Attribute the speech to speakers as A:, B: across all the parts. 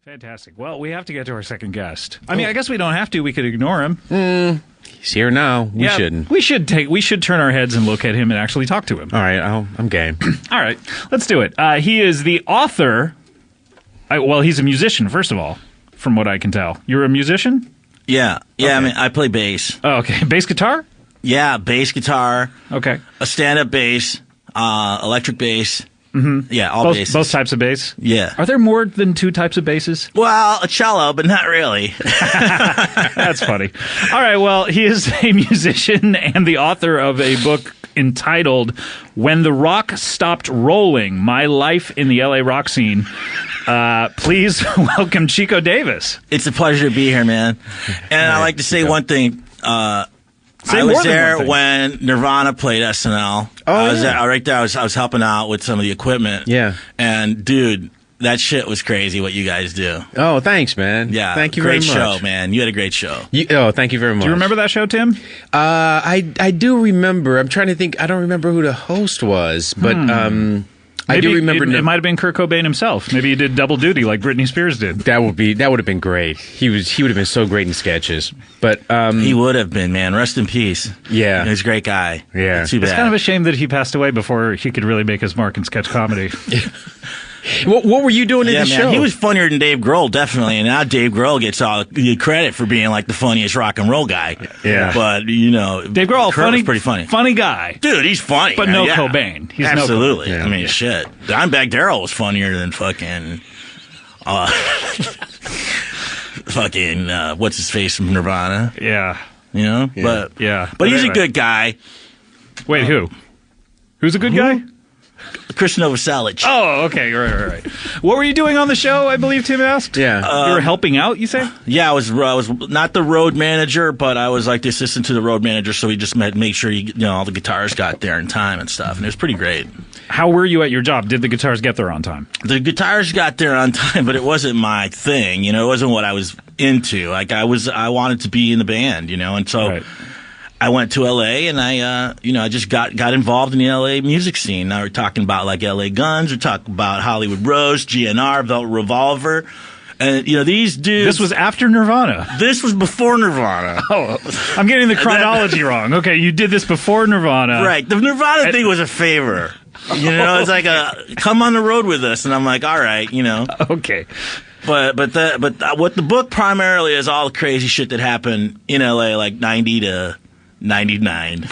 A: Fantastic. Well, we have to get to our second guest. I mean, I guess we don't have to. We could ignore him.
B: He's here now. We shouldn't.
A: We should turn our heads and look at him and actually talk to him.
B: All right, I'm game.
A: All right, let's do it. He is the author. Well, he's a musician, first of all, from what I can tell. You're a musician?
C: Yeah. Okay.
A: I
C: mean, I play bass.
A: Oh, okay. Bass guitar?
C: Yeah, bass guitar.
A: Okay.
C: A stand-up bass, electric bass.
A: Mm-hmm.
C: Yeah, all basses.
A: Both types of bass?
C: Yeah.
A: Are there more than two types of basses?
C: Well, a cello, but not really.
A: That's funny. All right, well, he is a musician and the author of a book entitled When the Rock Stopped Rolling, My Life in the LA Rock Scene. Please welcome Chico Davis.
C: It's a pleasure to be here, man. And I'd like to say one thing. I was there when Nirvana played SNL. I was right there. I was helping out with some of the equipment.
B: Yeah.
C: And, dude, that shit was crazy what you guys do.
B: Oh, thanks, man.
C: Yeah.
B: Thank you very much.
C: Great show, man. You had a great show.
B: Thank you very much.
A: Do you remember that show, Tim?
B: I do remember. I'm trying to think. I don't remember who the host was, but I do remember.
A: It might have been Kurt Cobain himself. Maybe he did double duty like Britney Spears did.
B: That would have been great. He would have been so great in sketches. But
C: he would have been, man. Rest in peace.
B: Yeah,
C: he's a great guy.
B: Yeah,
C: too bad.
A: It's kind of a shame that he passed away before he could really make his mark in sketch comedy.
B: What were you doing in the show?
C: He was funnier than Dave Grohl, definitely. And now Dave Grohl gets all the credit for being like the funniest rock and roll guy.
B: Yeah.
C: But, you know,
A: Dave Grohl,
C: was pretty funny.
A: Funny guy.
C: Dude, he's funny.
A: But no Cobain. He's
C: absolutely.
A: No Cobain.
C: I mean, shit. Dimebag Darrell was funnier than fucking... what's his face from Nirvana?
A: Yeah.
C: You know?
A: Yeah.
C: But he's a good guy.
A: Wait, who? Who's a good guy?
C: Christian Novoselic.
A: Oh, okay. Right. What were you doing on the show, I believe Tim asked?
B: Yeah.
A: You were helping out, you say?
C: Yeah, I was not the road manager, but I was like the assistant to the road manager, so we just made sure all the guitars got there in time and stuff, and it was pretty great.
A: How were you at your job? Did the guitars get there on time?
C: The guitars got there on time, but it wasn't my thing, it wasn't what I was into. Like I wanted to be in the band, and so
A: Right.
C: I went to LA and I just got involved in the LA music scene. Now we're talking about like LA Guns, we're talking about Hollywood Rose, GNR, Revolver. And, these dudes...
A: This was after Nirvana.
C: This was before Nirvana.
A: Oh, I'm getting the chronology wrong. Okay, you did this before Nirvana.
C: Right. The Nirvana thing was a favor. It's like come on the road with us. And I'm like, all right,
A: Okay.
C: But what the book primarily is all the crazy shit that happened in LA like 90 to 99.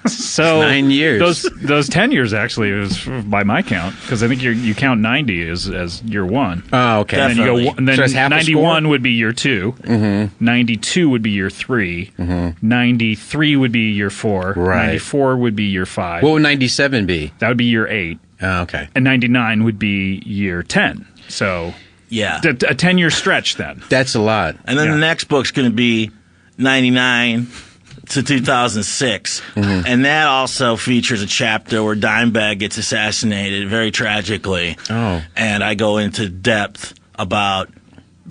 A: So
B: 9 years.
A: Those 10 years actually is by my count, because I think you count 90 as year one.
B: Oh, okay.
A: And then you go, and then
B: So that's half a
A: 91
B: score?
A: would be year 2. Mm-hmm. 92 would be year 3. Mm-hmm. 93 would be year 4.
B: Right.
A: 94 would be year 5.
B: What would 97 be?
A: That would be year 8.
B: Oh, okay.
A: And 99 would be year 10. So
C: Yeah.
A: a 10-year stretch then.
B: That's a lot.
C: And then the next book's going to be 99 to 2006. Mm-hmm. And that also features a chapter where Dimebag gets assassinated very tragically.
B: Oh.
C: And I go into depth about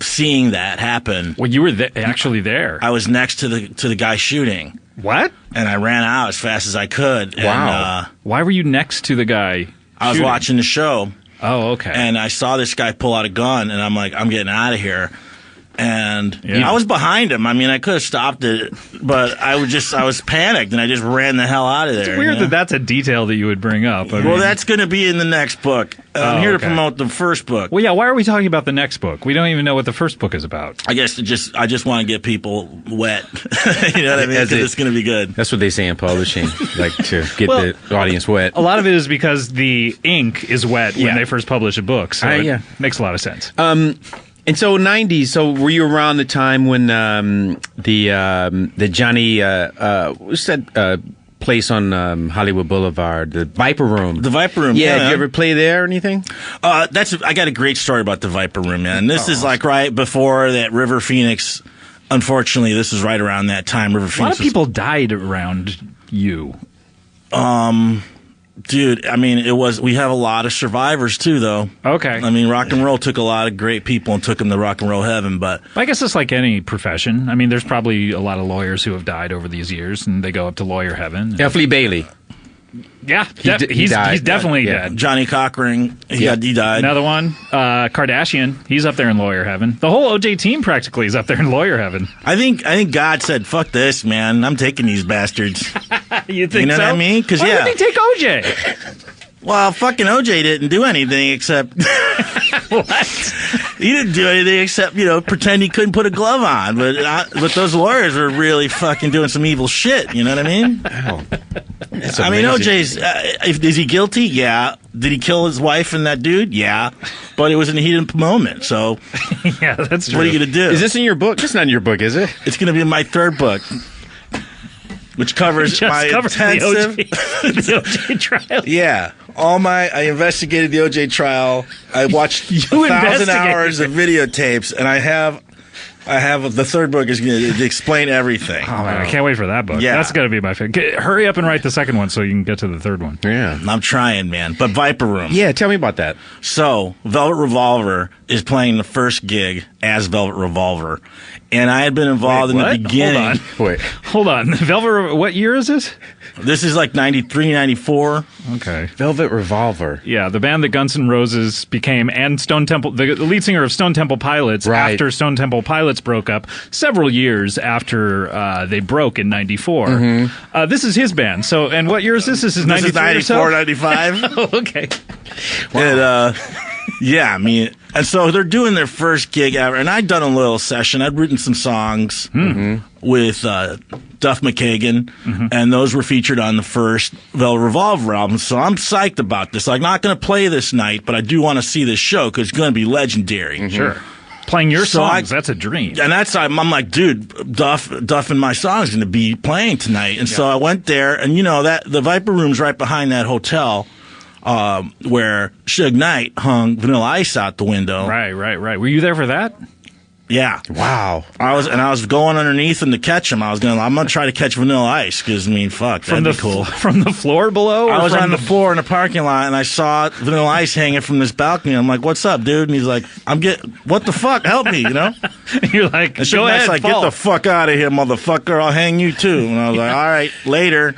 C: seeing that happen.
A: Well, you were actually there.
C: I was next to the guy shooting.
A: What?
C: And I ran out as fast as I could.
B: Wow.
C: And,
A: Why were you next to the guy
C: I was
A: shooting?
C: watching the show.
A: Oh, okay.
C: And I saw this guy pull out a gun, and I'm like, I'm getting out of here. And
A: Yeah.
C: I was behind him. I mean, I could have stopped it, but I was panicked, and I just ran the hell out of there.
A: It's weird that that's a detail that you would bring up. I mean,
C: That's going to be in the next book. I'm here to promote the first book.
A: Well, yeah, why are we talking about the next book? We don't even know what the first book is about.
C: I guess I just want to get people wet. You know what I mean? 'Cause it's going to be good.
B: That's what they say in publishing, like to get the audience wet.
A: A lot of it is because the ink is wet when they first publish a book, so it makes a lot of sense.
B: And so 90s. So were you around the time when the Johnny what's that place on Hollywood Boulevard, the Viper Room?
C: The Viper Room.
B: Yeah.
C: Yeah.
B: Did you ever play there or anything?
C: I got a great story about the Viper Room, man. This is like right before that River Phoenix. Unfortunately, this is right around that time. River Phoenix.
A: A lot of people died around you.
C: Dude, I mean, we have a lot of survivors too, though.
A: Okay.
C: I mean, rock and roll took a lot of great people and took them to rock and roll heaven, but
A: I guess it's like any profession. I mean, there's probably a lot of lawyers who have died over these years, and they go up to lawyer heaven.
B: Flea Bailey.
A: Yeah,
B: He
A: he's
B: died.
A: definitely
B: Yeah.
A: dead.
C: Johnny Cochran, he died.
A: Another one, Kardashian. He's up there in lawyer heaven. The whole OJ team practically is up there in lawyer heaven.
C: I think God said, "Fuck this, man. I'm taking these bastards."
A: You think
C: You know
A: so?
C: what I mean? 'Cause,
A: Why
C: yeah.
A: would they take OJ?
C: Well, fucking OJ didn't do anything except
A: What?
C: he didn't do anything except pretend he couldn't put a glove on. But those lawyers were really fucking doing some evil shit. You know what I mean?
B: Wow. That's
C: I mean,
B: amazing.
C: OJ's. Is he guilty? Yeah. Did he kill his wife and that dude? Yeah. But it was in a heated moment. So
A: Yeah, that's true.
C: what are you gonna do?
B: Is this in your book? It's not in your book, is it?
C: It's gonna be in my third book, which covers
A: Just
C: my
A: covers
C: intensive.
A: the OJ trial.
C: Yeah, I investigated the OJ trial. I watched 1,000
A: investigated
C: hours of videotapes, and I have the third book is going to explain everything.
A: Oh man, I can't wait for that book.
C: Yeah.
A: That's gonna be my favorite. Hurry up and write the second one so you can get to the third one.
B: Yeah.
C: I'm trying, man. But Viper Room.
B: Yeah, tell me about that.
C: So, Velvet Revolver is playing the first gig as Velvet Revolver. And I had been involved in
A: What?
C: the beginning.
B: Wait.
A: Hold on, Velvet. What year is this?
C: This is like 93, 94.
A: Okay.
B: Velvet Revolver.
A: Yeah, the band that Guns N' Roses became, and Stone Temple, the lead singer of Stone Temple Pilots,
B: Right.
A: after Stone Temple Pilots broke up, several years after they broke in '94. This is his band. So, and what year is this? This is
C: This is
A: 93
C: 94,
A: or
C: 95.
A: so? Oh, okay.
C: And, yeah, I mean, and so they're doing their first gig ever. And I'd done a little session. I'd written some songs with Duff McKagan, and those were featured on the first Velvet Revolver album. So I'm psyched about this. I'm not going to play this night, but I do want to see this show because it's going to be legendary.
A: Sure. Playing your
C: So
A: songs, that's a dream.
C: And I'm like, dude, Duff and my song's going to be playing tonight. And so I went there, and that the Viper Room's right behind that hotel. Where Suge Knight hung Vanilla Ice out the window.
A: Right. Were you there for that?
C: Yeah.
B: Wow.
C: I was going underneath him to catch him. I'm gonna try to catch Vanilla Ice because fuck, that'd be cool.
A: From the floor below? Or
C: I was
A: from
C: on the floor in the parking lot and I saw Vanilla Ice hanging from this balcony. I'm like, "What's up, dude?" And he's like, "What the fuck? Help me!"
A: You're like,
C: And
A: go
C: Suge Knight's
A: ahead,
C: like,
A: fall.
C: "Get the fuck out of here, motherfucker! I'll hang you too." And I was like, "All right, later."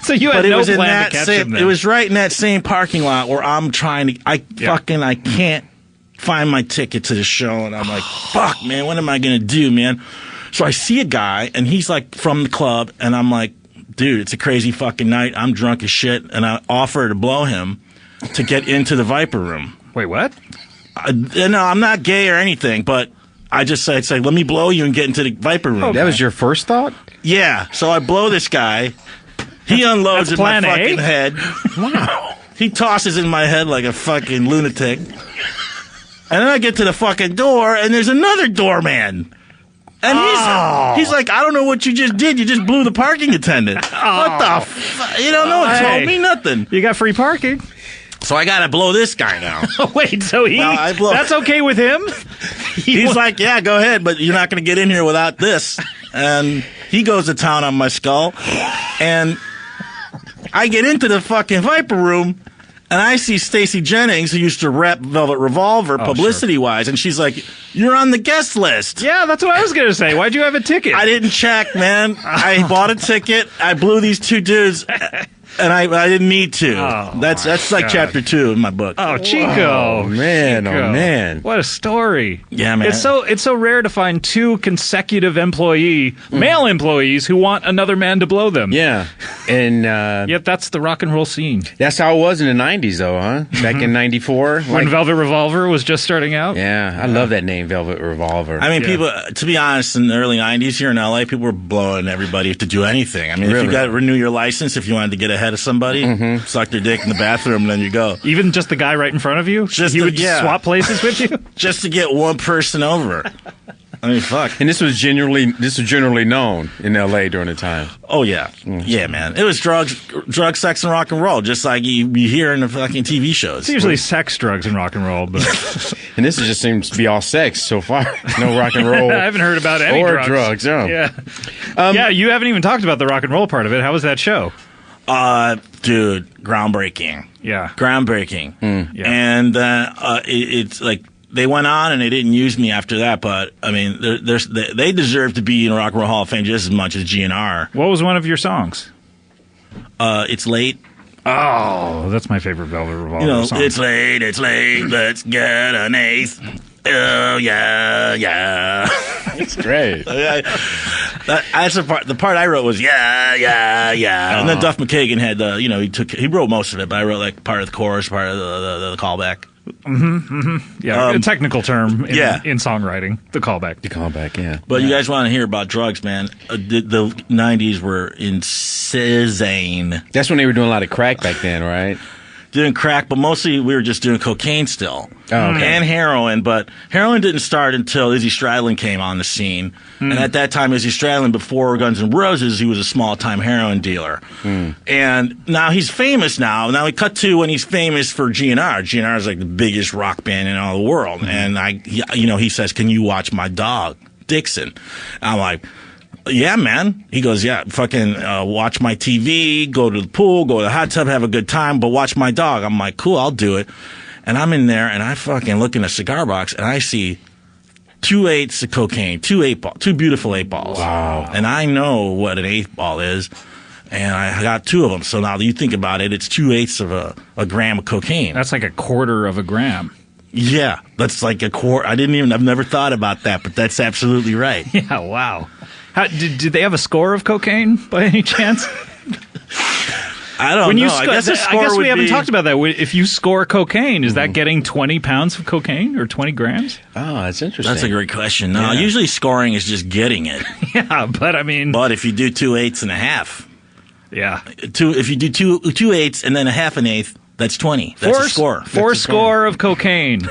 A: So you had
C: But it
A: no
C: was in
A: plan
C: that
A: to catch
C: same.
A: him then.
C: It was right in that same parking lot where I'm trying to. I can't find my ticket to the show, and I'm like, fuck, man, what am I gonna do, man? So I see a guy, and he's like from the club, and I'm like, dude, it's a crazy fucking night. I'm drunk as shit, and I offer to blow him to get into the Viper Room.
A: Wait, what?
C: No, I'm not gay or anything, but I just said, let me blow you and get into the Viper Room.
B: That was your first thought?
C: Yeah, so I blow this guy. He unloads in my
A: plan A?
C: fucking head.
B: Wow.
C: He tosses in my head like a fucking lunatic. And then I get to the fucking door, and there's another doorman. And he's like, I don't know what you just did. You just blew the parking attendant. What the fuck? You don't know what
A: Hey.
C: told me nothing.
A: You got free parking.
C: So I got to blow this guy now.
A: Wait, so that's okay with him?
C: He's like, yeah, go ahead, but you're not going to get in here without this. And he goes to town on my skull. And I get into the fucking Viper Room, and I see Stacey Jennings, who used to rep Velvet Revolver publicity-wise, and she's like, you're on the guest list.
A: Yeah, that's what I was going to say. Why'd you have a ticket?
C: I didn't check, man. I bought a ticket. I blew these two dudes, and I didn't need to. That's like
A: God.
C: chapter 2 in my book.
A: Oh, Chico.
B: Oh, man.
A: Chico.
B: Oh, man.
A: What a story.
C: Yeah, man.
A: It's so rare to find two consecutive male employees who want another man to blow them.
B: Yeah. And
A: Yet that's the rock and roll scene.
B: that's how it was in the 90s, though, huh? Back in 94.
A: When Velvet Revolver was just starting out.
B: Yeah, I love that name, Velvet Revolver.
C: I mean,
A: Yeah.
C: people, to be honest, in the early 90s here in LA, people were blowing everybody to do anything. I mean, if
B: Really?
C: you got to renew your license, if you wanted to get ahead of somebody, suck their dick in the bathroom, and then you go.
A: Even just the guy right in front of you? He would just swap places with you?
C: Just to get one person over. I mean, fuck.
B: and this was generally known in L.A. during the time.
C: Oh, yeah. Yeah, man. It was drugs, sex, and rock and roll, just like you hear in the fucking TV shows.
A: It's usually sex, drugs, and rock and roll, but
B: And this just seems to be all sex so far. No rock and roll.
A: I haven't heard about any
B: or
A: drugs.
B: Yeah.
A: Yeah, you haven't even talked about the rock and roll part of it. How was that show?
C: Dude, groundbreaking.
A: Yeah.
C: Groundbreaking.
A: Yeah.
C: And it's like they went on and they didn't use me after that, but I mean, they deserve to be in Rock and Roll Hall of Fame just as much as GNR.
A: What was one of your songs?
C: It's Late.
A: Oh, that's my favorite Velvet Revolver song.
C: It's late, let's get an eighth. Oh, yeah.
B: It's great.
C: That's the part I wrote was yeah. And then Duff McKagan had he wrote most of it, but I wrote like part of the chorus, part of the callback.
A: Yeah, a technical term in songwriting, the callback.
B: The callback, yeah.
C: But you guys want to hear about drugs, man. The 90s were insane.
B: That's when they were doing a lot of crack back then, right?
C: Doing crack, but mostly we were just doing cocaine still.
B: Oh, okay.
C: And heroin, but heroin didn't start until Izzy Stradlin came on the scene. And at that time, Izzy Stradlin, before Guns N' Roses, he was a small-time heroin dealer. And now he's famous now. Now we cut to when he's famous for GNR. GNR is like the biggest rock band in all the world. And he says, "Can you watch my dog, Dixon?" I'm like, "Yeah, man." He goes, "Yeah, fucking watch my TV, go to the pool, go to the hot tub, have a good time, but watch my dog." I'm like, "Cool, I'll do it." And I'm in there, and I fucking look in a cigar box, and I see 2 eighths of cocaine, two beautiful 8-balls.
B: Wow.
C: And I know what an 8-ball is, and I got 2 of them. So now that you think about it, it's 2 eighths of a gram of cocaine.
A: That's like a quarter of a gram.
C: Yeah, that's like a quarter. I've never thought about that, but that's absolutely right.
A: Yeah, wow. Did they have a score of cocaine by any chance?
C: I don't know. I guess
A: we haven't talked about that. If you score cocaine, is that getting 20 pounds of cocaine or 20 grams?
B: Oh, that's interesting.
C: That's a great question. No, usually scoring is just getting it.
A: Yeah, but I mean...
C: But if you do 2 eighths and a half...
A: Yeah.
C: If you do 2 eighths and then a half an eighth, that's 20. That's a score.
A: Four score of cocaine.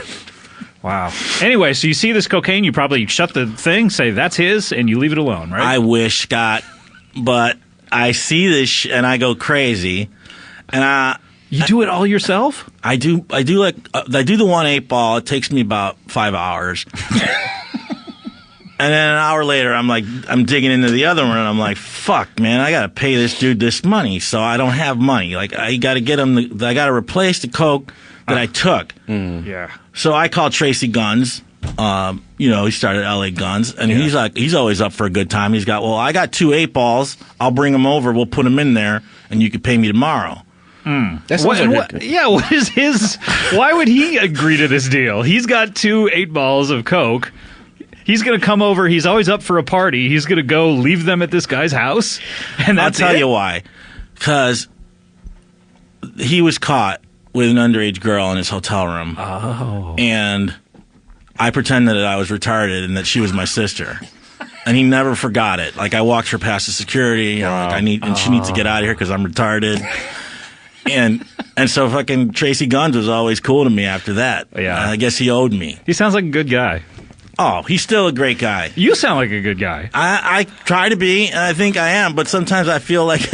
A: Wow. Anyway, so you see this cocaine, you probably shut the thing, say that's his, and you leave it alone, right?
C: I wish, Scott, but I see this and I go crazy, and
A: you do it all yourself?
C: I do the 1 8-ball. It takes me about 5 hours, and then an hour later, I'm digging into the other one, and I'm like, fuck, man, I gotta pay this dude this money, so I don't have money. Like I gotta get him. I gotta replace the coke that I took.
A: Yeah.
C: So I called Tracii Guns. He started LA Guns, and he's always up for a good time. He's got, I got 2 8-balls. I'll bring them over. We'll put them in there, and you can pay me tomorrow.
B: That sounds
A: what is his? Why would he agree to this deal? He's got 2 8-balls of coke. He's going to come over. He's always up for a party. He's going to go leave them at this guy's house, and
C: I'll tell you why. Because he was caught with an underage girl in his hotel room.
A: Oh.
C: And I pretended that I was retarded and that she was my sister. And he never forgot it. Like, I walked her past the security. She needs to get out of here because I'm retarded. And so fucking Tracii Guns was always cool to me after that.
A: Yeah.
C: I guess he owed me.
A: He sounds like a good guy.
C: Oh, he's still a great guy.
A: You sound like a good guy.
C: I try to be, and I think I am, but sometimes I feel like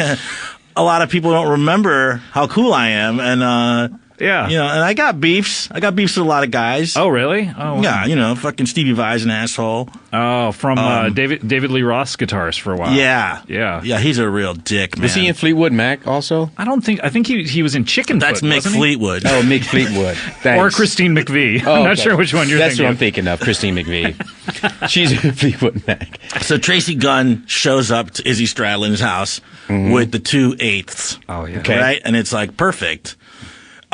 C: a lot of people don't remember how cool I am, and
A: yeah,
C: and I got beefs. I got beefs with a lot of guys.
A: Oh, really? Oh, wow.
C: Yeah, fucking Stevie Vai's an asshole.
A: Oh, from David Lee Roth's guitarist for a while.
C: Yeah. He's a real dick, man.
B: Was he in Fleetwood Mac also?
A: I think he was in Chickenfoot.
C: That's Mick Fleetwood.
B: Oh, Mick Fleetwood.
A: Or Christine McVie.
B: Oh,
A: I'm not sure which one you're thinking.
B: That's what I'm thinking of, Christine McVie. She's in Fleetwood Mac.
C: So Tracii Gunn shows up to Izzy Stradlin's house with the 2 8ths.
A: Oh, yeah.
B: Okay.
C: Right? And it's like perfect.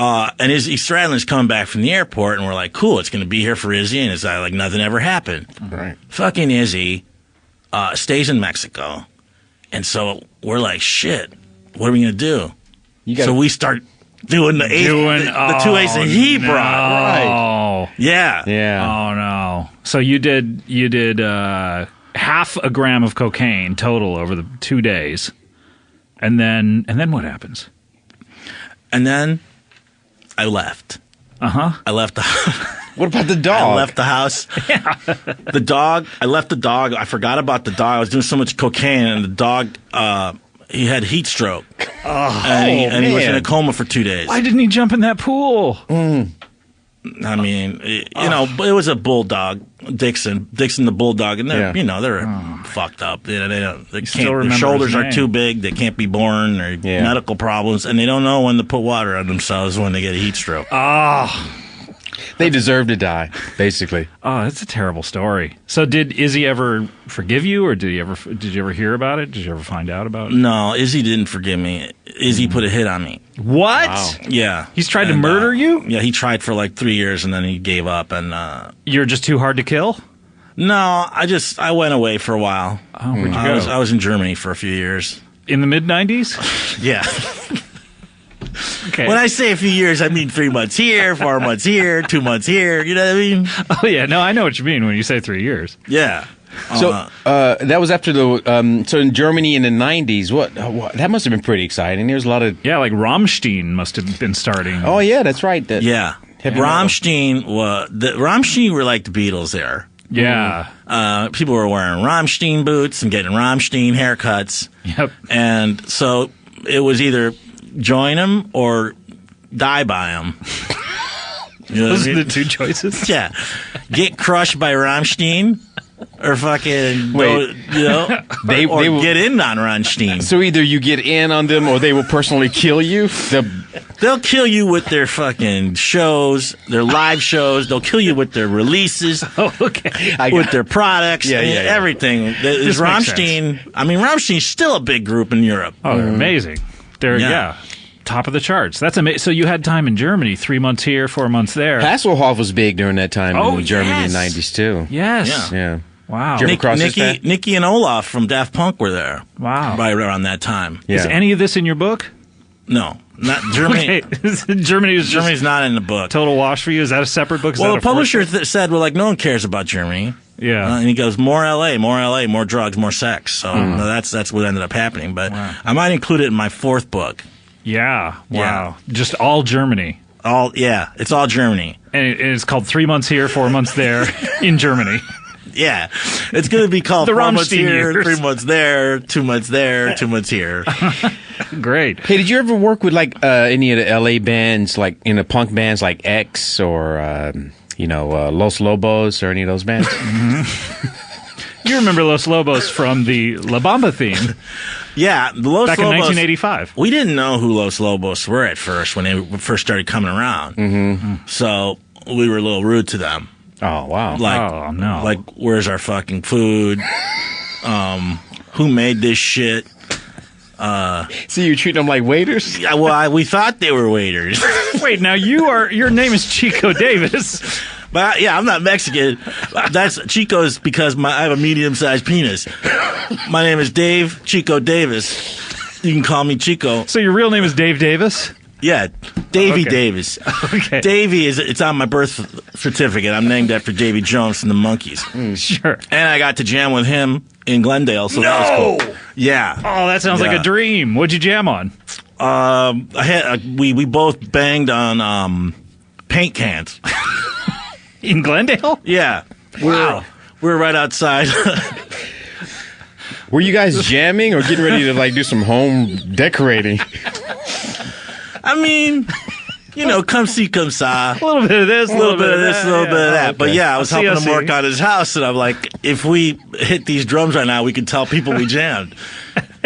C: And Izzy Stradlin's coming back from the airport, and we're like, cool, it's going to be here for Izzy, and it's like nothing ever happened.
B: Right.
C: Fucking Izzy stays in Mexico, and so we're like, shit, what are we going to do? So we start doing the 2 8ths that he brought.
A: Right.
B: Yeah.
A: Oh, no. So you did half a gram of cocaine total over the 2 days, and then what happens?
C: And then I left. I left the
B: What about the dog?
C: I left the house.
A: Yeah.
C: The dog, I left the dog. I forgot about the dog. I was doing so much cocaine, and the dog, he had heat stroke. And he was in a coma for 2 days.
A: Why didn't he jump in that pool?
C: I mean, it was a bulldog, Dixon the bulldog, and they're fucked up. Their shoulders are too big. They can't be born. Or medical problems, and they don't know when to put water on themselves when they get a heat stroke.
B: They deserve to die, basically.
A: Oh, that's a terrible story. So did Izzy ever forgive you, or did you ever hear about it? Did you ever find out about it?
C: No, Izzy didn't forgive me. Izzy put a hit on me.
A: What?
B: Wow.
C: Yeah.
A: He's tried to murder you?
C: Yeah, he tried for like 3 years and then he gave up. And
A: You're just too hard to kill?
C: no, I went away for a while.
A: Oh, where'd you go?
C: I was in Germany for a few years.
A: In the mid-90s?
C: Yeah.
A: Okay.
C: When I say a few years, I mean 3 months here, 4 months here, 2 months here. You know what I mean?
A: Oh, yeah. No, I know what you mean when you say 3 years.
C: Yeah.
B: So that was after the so in Germany in the 90s. What that must have been pretty exciting. There's a lot of
A: Yeah, like Rammstein must have been starting.
B: oh yeah, that's right.
C: Yeah. Rammstein were like the Beatles there.
A: Yeah.
C: People were wearing Rammstein boots and getting Rammstein haircuts.
A: Yep.
C: And so it was either join them or die by them. You know
A: Those
C: what I
A: are
C: mean?
A: the two choices?
C: Yeah. Get crushed by Rammstein or fucking,
B: Wait. They will
C: get in on Rammstein.
B: So either you get in on them or they will personally kill you.
C: They'll kill you with their fucking shows, their live shows. They'll kill you with their releases,
A: Oh, okay.
C: with their products,
B: Yeah,
C: everything.
A: This makes
C: Rammstein, I mean, Rammstein's still a big group in Europe.
A: Oh, they're amazing. They're,
C: Yeah.
A: top of the charts. That's amazing. So you had time in Germany, 3 months here, 4 months there.
B: Hasselhoff was big during that time
A: Oh,
B: in Germany
A: yes.
B: in the 90s too.
A: Yes.
C: Yeah.
B: Yeah.
A: Wow.
B: Did you ever cross this guy?
C: Nikki and Olaf from Daft Punk were there.
A: Wow.
C: Right around that time.
B: Yeah.
A: Is any of this in your book?
C: No, not Germany.
A: Okay. Germany is just
C: Germany's not in the book.
A: total wash for you. Is that a separate book? Is
C: Well,
A: that
C: the
A: a
C: publisher
A: fourth?
C: said, well, like, no one cares about Germany.
A: Yeah.
C: And he goes, more LA, more drugs, more sex. So that's what ended up happening. But I might include it in my fourth book.
A: Yeah. Wow.
C: Yeah.
A: Just all Germany.
C: It's all Germany.
A: And it's called 3 months here, 4 months there in Germany.
C: Yeah. It's going to be called
A: The
C: 4 months
A: Rammstein
C: here,
A: years.
C: 3 months there, 2 months there, 2 months here.
A: Great.
B: Hey, did you ever work with like any of the LA bands, like in the punk bands, like X or Los Lobos or any of those bands?
A: You remember Los Lobos from the La Bamba theme
C: Yeah. The Los
A: back in
C: Lobos,
A: 1985.
C: we didn't know who Los Lobos were at first when they first started coming around. Mm-hmm. So we were a little rude to them.
B: Oh wow!
C: Like,
A: Oh, no.
C: Like, where's our fucking food? Who made this shit?
B: So you treat them like waiters?
C: Yeah, well, we thought they were waiters.
A: Wait, now your name is Chico Davis.
C: But yeah, I'm not Mexican. That's Chico's because I have a medium-sized penis. My name is Dave Chico Davis. You can call me Chico.
A: So your real name is Dave Davis?
C: Yeah, Davy
A: Okay.
C: Davis.
A: Okay.
C: Davy it's on my birth certificate. I'm named after Davy Jones from the Monkees.
A: Sure.
C: And I got to jam with him in Glendale, so that was cool. Yeah.
A: Oh, that sounds like
C: Yeah.
A: a dream. What'd you jam on?
C: We both banged on paint cans.
A: In Glendale?
C: Yeah.
A: Wow.
C: We're right outside.
B: Were you guys jamming or getting ready to like do some home decorating?
C: I mean, come see, come saw.
A: A little bit of this,
C: A little bit of this, a little bit of that. But yeah, I was
A: I'll see,
C: helping him
A: I'll
C: work
A: see.
C: on his house, and I'm like, if we hit these drums right now, we can tell people we jammed.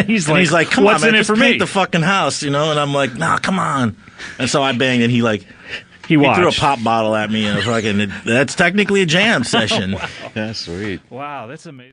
A: He's
C: And he's like, come
A: what's
C: on, man,
A: in it
C: just
A: for
C: paint
A: me?
C: the fucking house, And I'm like, nah, come on. And so I banged, and he
A: He watched.
C: threw a pop bottle at me, and that's technically a jam session.
B: That's sweet.
A: Wow, that's amazing.